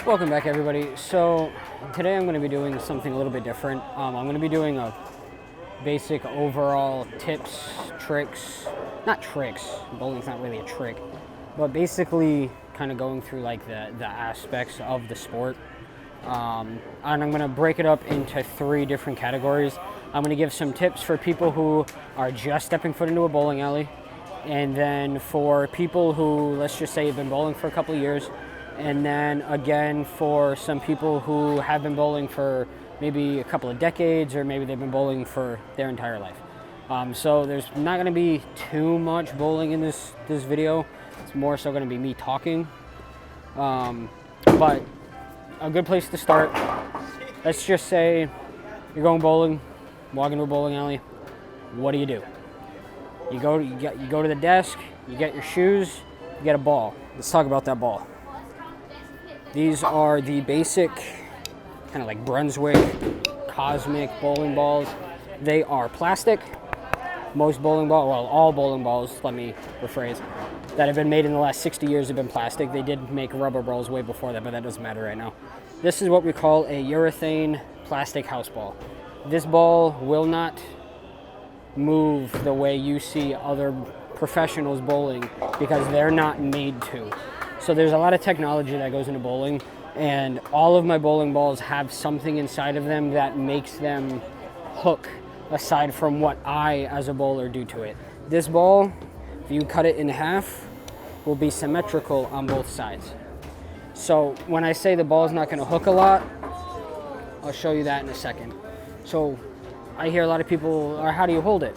Welcome back, everybody. So today I'm going to be doing something a little bit different. I'm going to be doing a basic overall tips, tricks, not tricks, bowling's not really a trick, but basically kind of going through like the aspects of the sport. And I'm going to break it up into 3 different categories. I'm going to give some tips for people who are just stepping foot into a bowling alley, and then for people who, let's just say, have been bowling for a couple of years, and then again for some people who have been bowling for maybe a couple of decades, or maybe they've been bowling for their entire life. So there's not going to be too much bowling in this video. It's more so going to be me talking. But a good place to start, let's just say you're going bowling, walk into a bowling alley. What do? You go to the desk, you get your shoes, you get a ball. Let's talk about that ball. These are the basic kind of like Brunswick Cosmic bowling balls. They are plastic. Most bowling balls, well, all bowling balls, let me rephrase, that have been made in the last 60 years have been plastic. They did make rubber balls way before that, but that doesn't matter right now. This is what we call a urethane plastic house ball. This ball will not move the way you see other professionals bowling because they're not made to. So there's a lot of technology that goes into bowling, and all of my bowling balls have something inside of them that makes them hook aside from what I as a bowler do to it. This ball, if you cut it in half, will be symmetrical on both sides. So when I say the ball's not going to hook a lot, I'll show you that in a second. So I hear a lot of people, or how do you hold it?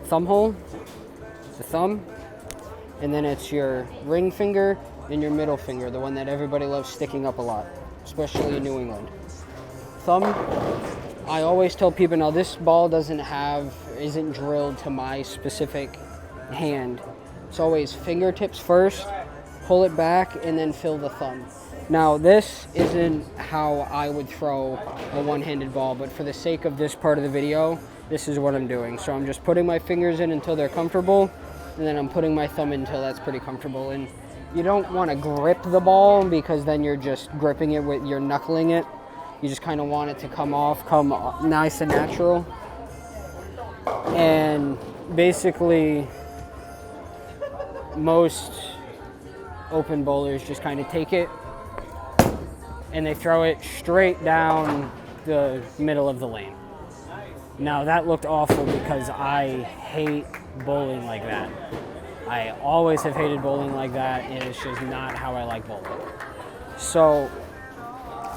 Thumb hole, the thumb, and then it's your ring finger and your middle finger, the one that everybody loves sticking up a lot, especially in New England. Thumb, I always tell people, now this ball isn't drilled to my specific hand. It's always fingertips first, pull it back, and then fill the thumb. Now this isn't how I would throw a one-handed ball, but for the sake of this part of the video, this is what I'm doing. So I'm just putting my fingers in until they're comfortable, and then I'm putting my thumb in until that's pretty comfortable. And you don't want to grip the ball because then you're just gripping it you're knuckling it. You just kind of want it to come nice and natural. And basically, most open bowlers just kind of take it and they throw it straight down the middle of the lane. Now that looked awful because I hate bowling like that. I always have hated bowling like that, and it's just not how I like bowling. So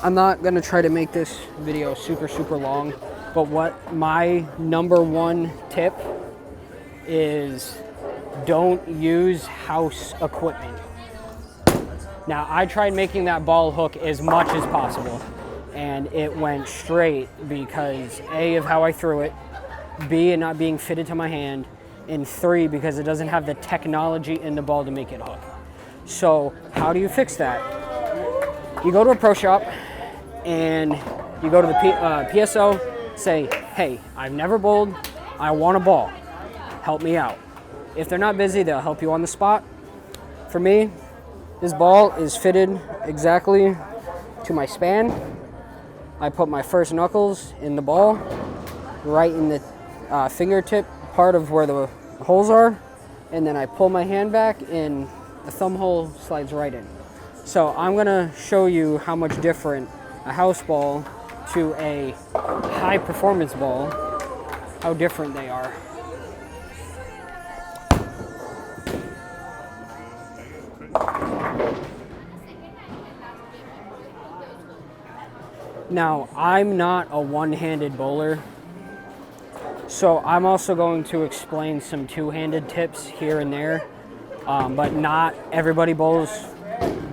I'm not gonna try to make this video super long, but what my number 1 tip is, don't use house equipment. Now, I tried making that ball hook as much as possible, and it went straight because A, of how I threw it, B, it not being fitted to my hand, and 3, because it doesn't have the technology in the ball to make it hook. So how do you fix that? You go to a pro shop and you go to the PSO, say, hey, I've never bowled, I want a ball, help me out. If they're not busy, they'll help you on the spot. For me, this ball is fitted exactly to my span. I put my first knuckles in the ball, right in the fingertip part of where the holes are, and then I pull my hand back and the thumb hole slides right in. So I'm gonna show you how much different a house ball to a high performance ball, how different they are. Now, I'm not a one-handed bowler, so I'm also going to explain some two-handed tips here and there, but not everybody bowls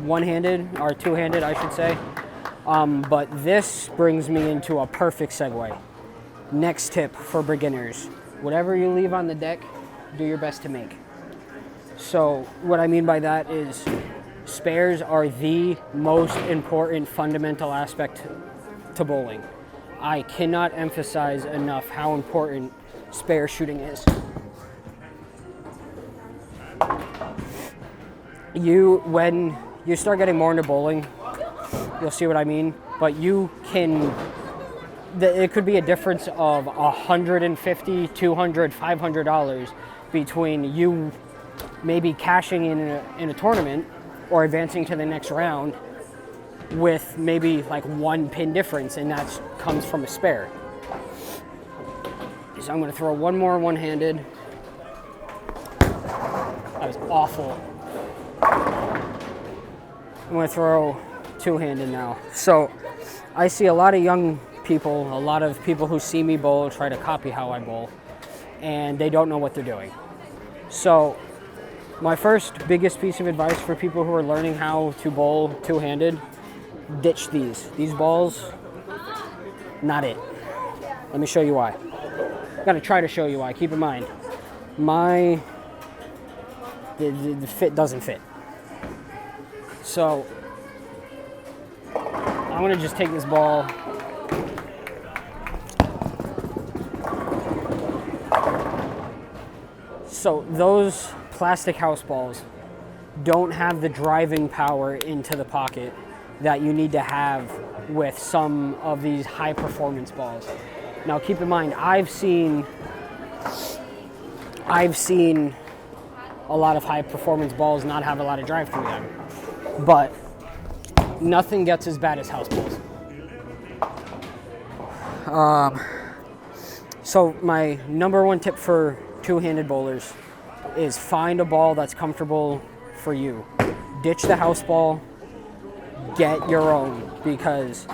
one-handed, or two-handed, I should say. But this brings me into a perfect segue. Next tip for beginners. Whatever you leave on the deck, do your best to make. So what I mean by that is spares are the most important fundamental aspect to bowling. I cannot emphasize enough how important spare shooting is. When you start getting more into bowling, you'll see what I mean. But you can, it could be a difference of $150, $200, $500 between you maybe cashing in a tournament or advancing to the next round with maybe like 1 pin difference, and that comes from a spare. So I'm going to throw one more one-handed. That was awful. I'm going to throw two-handed now. So I see a lot of young people, a lot of people who see me bowl try to copy how I bowl, and they don't know what they're doing. So my first biggest piece of advice for people who are learning how to bowl two-handed, ditch these. These balls, not it. Let me show you why. I'm gonna try to show you why. Keep in mind, the fit doesn't fit. So I'm gonna just take this ball. So those plastic house balls don't have the driving power into the pocket that you need to have with some of these high performance balls. Now keep in mind, I've seen a lot of high performance balls not have a lot of drive through them, but nothing gets as bad as house balls. So my number one tip for two-handed bowlers is find a ball that's comfortable for you. Ditch the house ball, get your own, because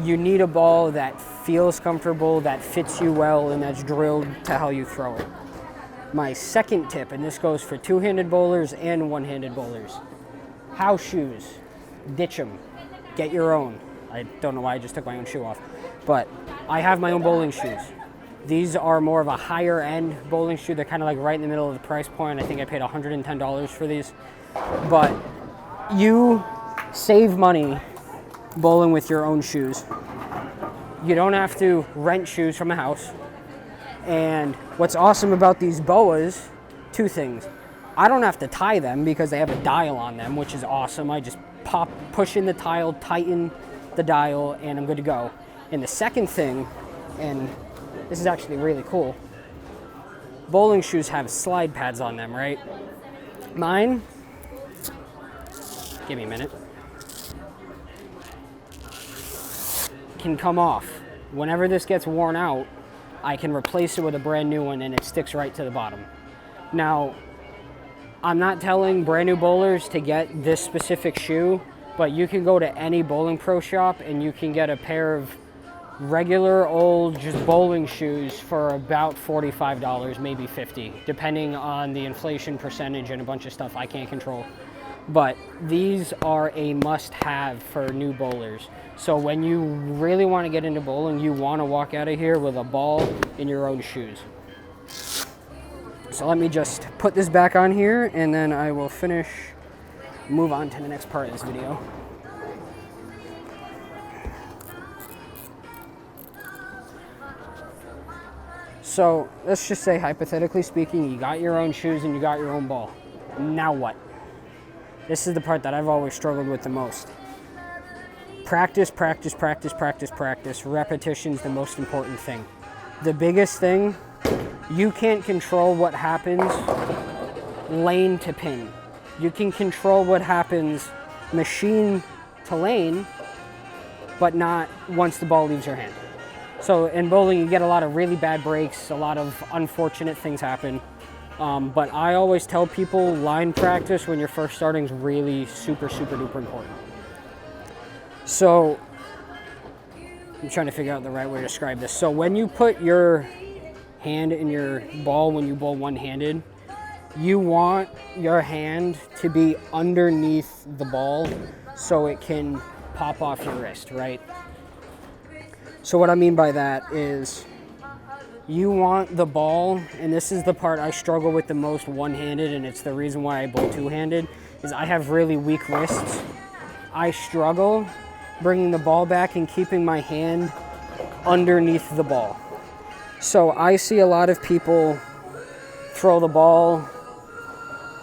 you need a ball that feels comfortable, that fits you well, and that's drilled to how you throw it. My second tip, and this goes for two-handed bowlers and one-handed bowlers, house shoes, ditch them, get your own. I don't know why I just took my own shoe off, but I have my own bowling shoes. These are more of a higher end bowling shoe. They're kind of like right in the middle of the price point. I think I paid $110 for these, but you save money bowling with your own shoes. You don't have to rent shoes from a house. And what's awesome about these boas, two things. I don't have to tie them because they have a dial on them, which is awesome. I just push in the tile, tighten the dial, and I'm good to go. And the second thing, and this is actually really cool, bowling shoes have slide pads on them, right? Mine, give me a minute, can come off. Whenever this gets worn out, I can replace it with a brand new one and it sticks right to the bottom. Now, I'm not telling brand new bowlers to get this specific shoe, but you can go to any bowling pro shop and you can get a pair of regular old just bowling shoes for about $45, maybe $50, depending on the inflation percentage and a bunch of stuff I can't control. But these are a must-have for new bowlers. So when you really want to get into bowling, you want to walk out of here with a ball in your own shoes. So let me just put this back on here and then I will move on to the next part of this video. So let's just say, hypothetically speaking, you got your own shoes and you got your own ball. Now what? This is the part that I've always struggled with the most. Practice, practice, practice, practice, practice. Repetition's the most important thing. The biggest thing, you can't control what happens lane to pin. You can control what happens machine to lane, but not once the ball leaves your hand. So in bowling, you get a lot of really bad breaks, a lot of unfortunate things happen. But I always tell people line practice when you're first starting is really super, super duper important. So I'm trying to figure out the right way to describe this. So when you put your hand in your ball when you bowl one-handed, you want your hand to be underneath the ball so it can pop off your wrist, right? So what I mean by that is you want the ball, and this is the part I struggle with the most one-handed, and it's the reason why I bowl two-handed, is I have really weak wrists. I struggle bringing the ball back and keeping my hand underneath the ball. So I see a lot of people throw the ball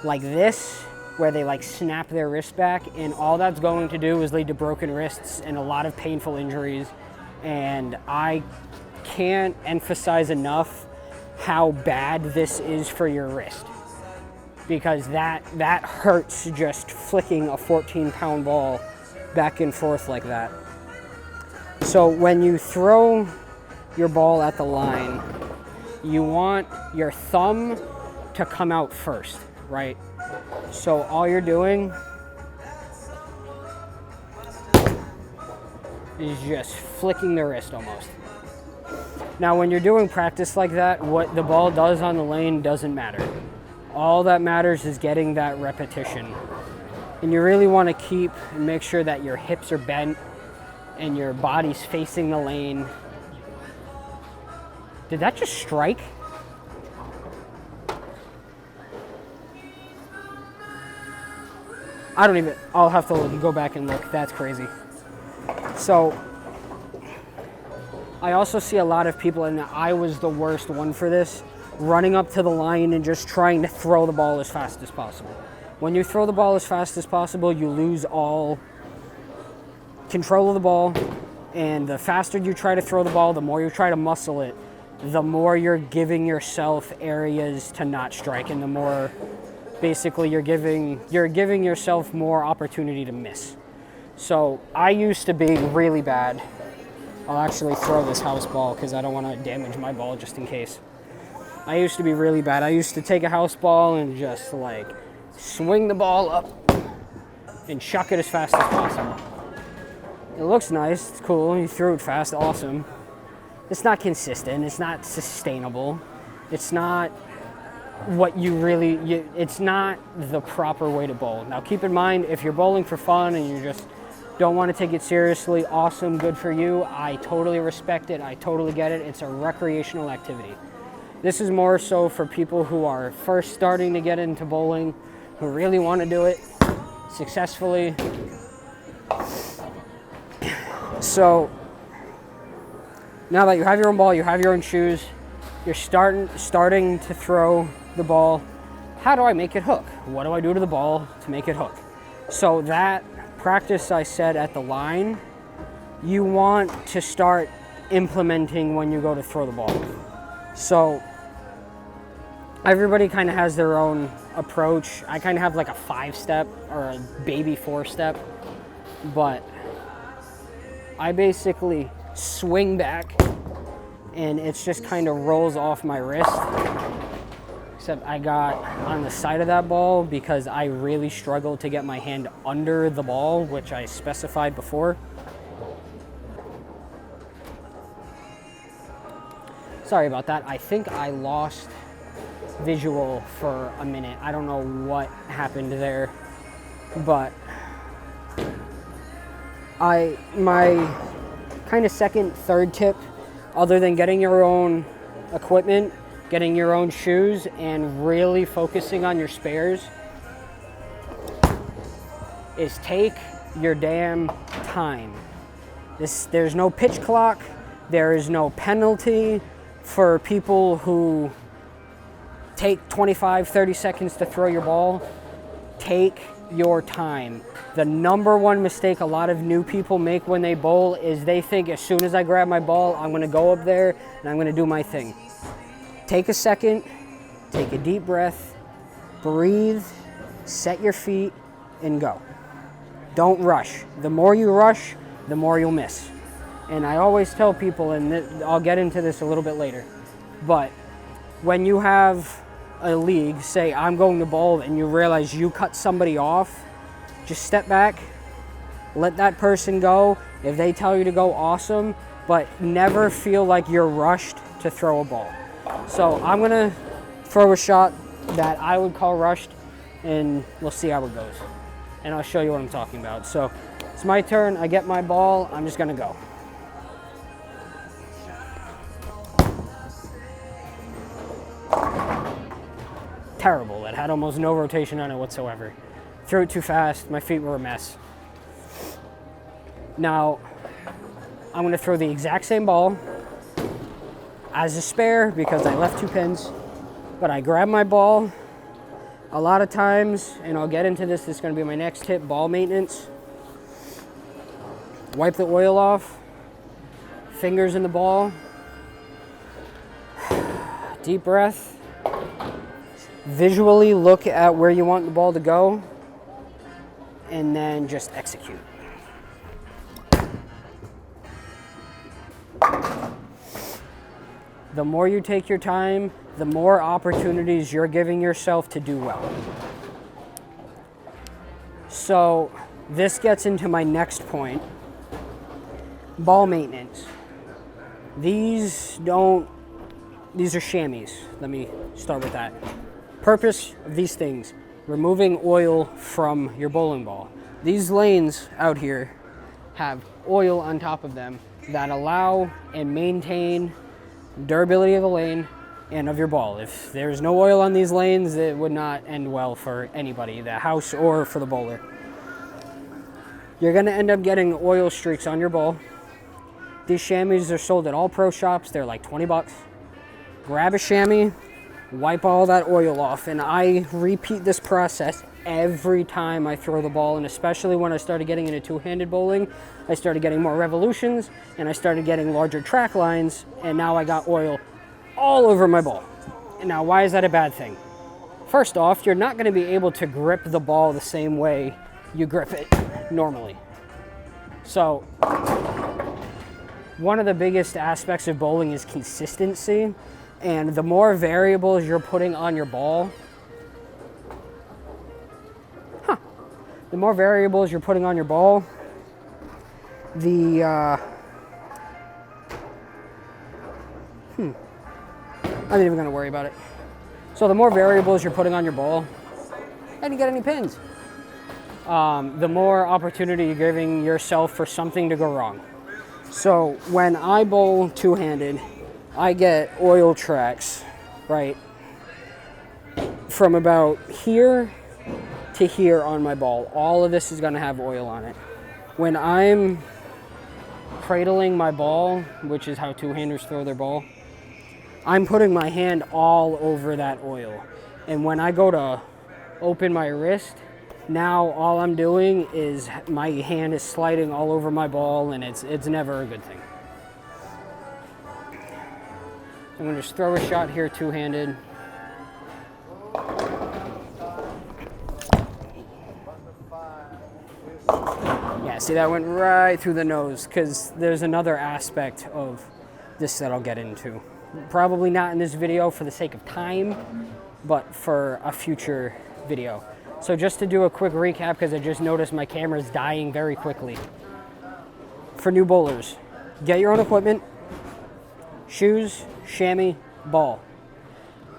like this, where they like snap their wrist back, and all that's going to do is lead to broken wrists and a lot of painful injuries. And I can't emphasize enough how bad this is for your wrist, because that hurts just flicking a 14-pound ball back and forth like that. So when you throw your ball at the line, you want your thumb to come out first, right? So all you're doing is just flicking the wrist almost. Now when you're doing practice like that, what the ball does on the lane doesn't matter. All that matters is getting that repetition. And you really want to keep and make sure that your hips are bent and your body's facing the lane. Did that just strike? I'll have to go back and look. That's crazy. So I also see a lot of people, and I was the worst one for this, running up to the line and just trying to throw the ball as fast as possible. When you throw the ball as fast as possible, you lose all control of the ball, and the faster you try to throw the ball, the more you try to muscle it, the more you're giving yourself areas to not strike, and the more basically you're giving yourself more opportunity to miss. So I used to be really bad. I'll actually throw this house ball because I don't want to damage my ball just in case. I used to be really bad. I used to take a house ball and just like swing the ball up and chuck it as fast as possible. It looks nice, it's cool, you threw it fast, awesome. It's not consistent, it's not sustainable, it's not what you really, it's not the proper way to bowl. Now keep in mind, if you're bowling for fun and you just don't want to take it seriously, awesome, good for you. I totally respect it, I totally get it. It's a recreational activity. This is more so for people who are first starting to get into bowling, who really want to do it successfully. So now that you have your own ball, you have your own shoes, you're starting to throw the ball. How do I make it hook? What do I do to the ball to make it hook? So that practice I said at the line, you want to start implementing when you go to throw the ball. So everybody kind of has their own approach. I kind of have like a 5-step or a baby 4-step, but I basically swing back and it's just kind of rolls off my wrist. Except I got on the side of that ball because I really struggled to get my hand under the ball, which I specified before. Sorry about that. I think I lost visual for a minute. I don't know what happened there, but my kind of second, third tip, other than getting your own equipment, getting your own shoes, and really focusing on your spares, is take your damn time. There's no pitch clock. There is no penalty for people who take 25, 30 seconds to throw your ball. Take your time. The number one mistake a lot of new people make when they bowl is they think as soon as I grab my ball, I'm going to go up there and I'm going to do my thing. Take a second, take a deep breath, breathe, set your feet, and go. Don't rush. The more you rush, the more you'll miss. And I always tell people, and I'll get into this a little bit later, but when you have a league, say I'm going to bowl, and you realize you cut somebody off, just step back, let that person go. If they tell you to go, awesome, but never feel like you're rushed to throw a ball. So I'm gonna throw a shot that I would call rushed, and we'll see how it goes. And I'll show you what I'm talking about. So it's my turn, I get my ball, I'm just gonna go. Terrible, it had almost no rotation on it whatsoever. Threw it too fast, my feet were a mess. Now, I'm gonna throw the exact same ball as a spare because I left 2 pins, but I grab my ball, A lot of times, and I'll get into this is going to be my next tip, ball maintenance. Wipe the oil off, fingers in the ball, deep breath, visually look at where you want the ball to go, and then just execute. The more you take your time, the more opportunities you're giving yourself to do well. So this gets into my next point, ball maintenance. These are chamois. Let me start with that. Purpose of these things, removing oil from your bowling ball. These lanes out here have oil on top of them that allow and maintain durability of the lane and of your ball. If there's no oil on these lanes, it would not end well for anybody, the house or for the bowler. You're going to end up getting oil streaks on your ball. These chamois are sold at all pro shops. They're like 20 bucks. Grab a chamois, wipe all that oil off, and I repeat this process every time I throw the ball, and especially when I started getting into two-handed bowling, I started getting more revolutions, and I started getting larger track lines, and now I got oil all over my ball. And now, why is that a bad thing? First off, you're not going to be able to grip the ball the same way you grip it normally. So, one of the biggest aspects of bowling is consistency, and the more variables you're putting on your ball, the more variables you're putting on your ball, I'm not even going to worry about it. So the more variables you're putting on your ball, and you get any pins, the more opportunity you're giving yourself for something to go wrong. So when I bowl two-handed, I get oil tracks, right, from about here to here on my ball. All of this is going to have oil on it. When I'm cradling my ball, which is how two-handers throw their ball, I'm putting my hand all over that oil. And when I go to open my wrist, now all I'm doing is my hand is sliding all over my ball, and it's never a good thing. I'm going to just throw a shot here two-handed. Yeah, see, that went right through the nose, because there's another aspect of this that I'll get into. Probably not in this video for the sake of time, but for a future video. So just to do a quick recap, because I just noticed my camera is dying very quickly. For new bowlers, get your own equipment, shoes, chamois, ball.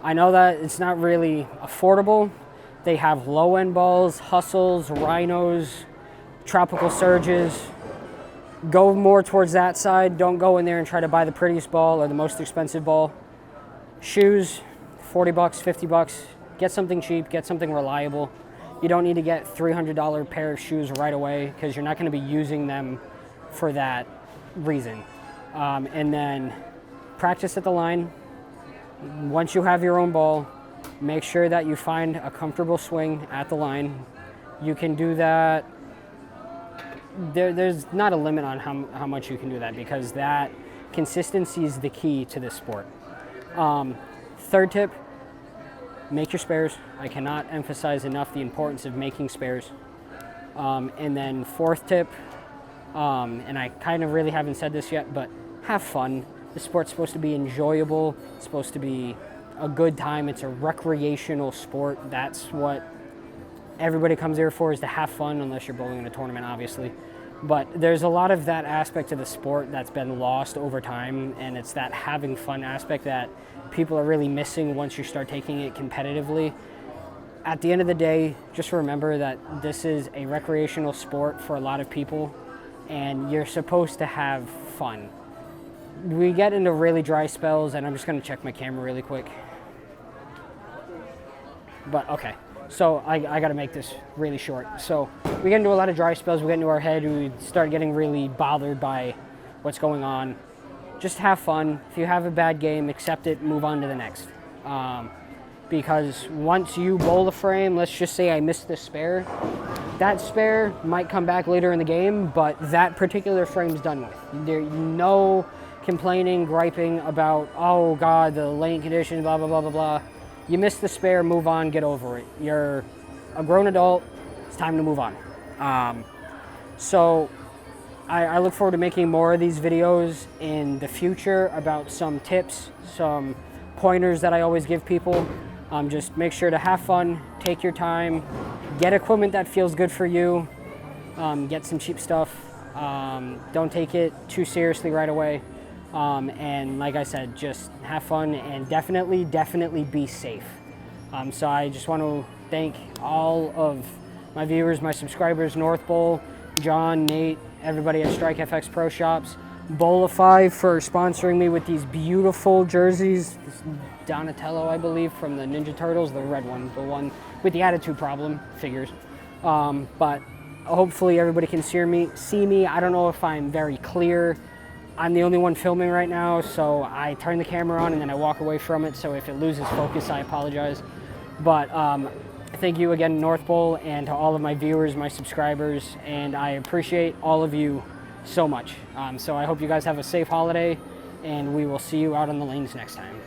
I know that it's not really affordable. They have low-end balls, hustles, rhinos, tropical surges. Go more towards that side. Don't go in there and try to buy the prettiest ball or the most expensive ball. Shoes, 40 bucks, 50 bucks. Get something cheap, get something reliable. You don't need to get $300 pair of shoes right away, because you're not going to be using them for that reason. And then practice at the line. Once you have your own ball, make sure that you find a comfortable swing at the line. You can do that. There's not a limit on how much you can do that, because that consistency is the key to this sport. Third tip, make your spares. I cannot emphasize enough the importance of making spares. And then fourth tip, and I kind of really haven't said this yet, but have fun. The sport's supposed to be enjoyable. It's supposed to be a good time. It's a recreational sport. That's what everybody comes here for, is to have fun, unless you're bowling in a tournament, obviously. But there's a lot of that aspect of the sport that's been lost over time, and it's that having fun aspect that people are really missing once you start taking it competitively. At the end of the day, just remember that this is a recreational sport for a lot of people, and you're supposed to have fun. We get into really dry spells, and I'm just going to check my camera really quick. But okay. So I got to make this really short. So we get into a lot of dry spells. We get into our head. We start getting really bothered by what's going on. Just have fun. If you have a bad game, accept it. Move on to the next. because once you bowl the frame, let's just say I missed the spare, that spare might come back later in the game, but that particular frame's done with. There's no complaining, griping about, oh God, the lane condition, blah, blah, blah, blah, blah. You missed the spare, move on, get over it. You're a grown adult, it's time to move on. So I look forward to making more of these videos in the future about some tips, some pointers that I always give people. Just make sure to have fun, take your time, get equipment that feels good for you, get some cheap stuff, don't take it too seriously right away, and like I said, just have fun and definitely be safe. So I just want to thank all of my viewers, my subscribers, North Bowl, John, Nate, everybody at Strike FX Pro Shops, Bowlify for sponsoring me with these beautiful jerseys. This Donatello, I believe, from the Ninja Turtles, the red one, the one with the attitude problem, figures. But hopefully everybody can see me. I don't know if I'm very clear. I'm the only one filming right now, so I turn the camera on and then I walk away from it, so if it loses focus, I apologize. But thank you again, North Bowl, and to all of my viewers, my subscribers, and I appreciate all of you so much. So I hope you guys have a safe holiday, and we will see you out on the lanes next time.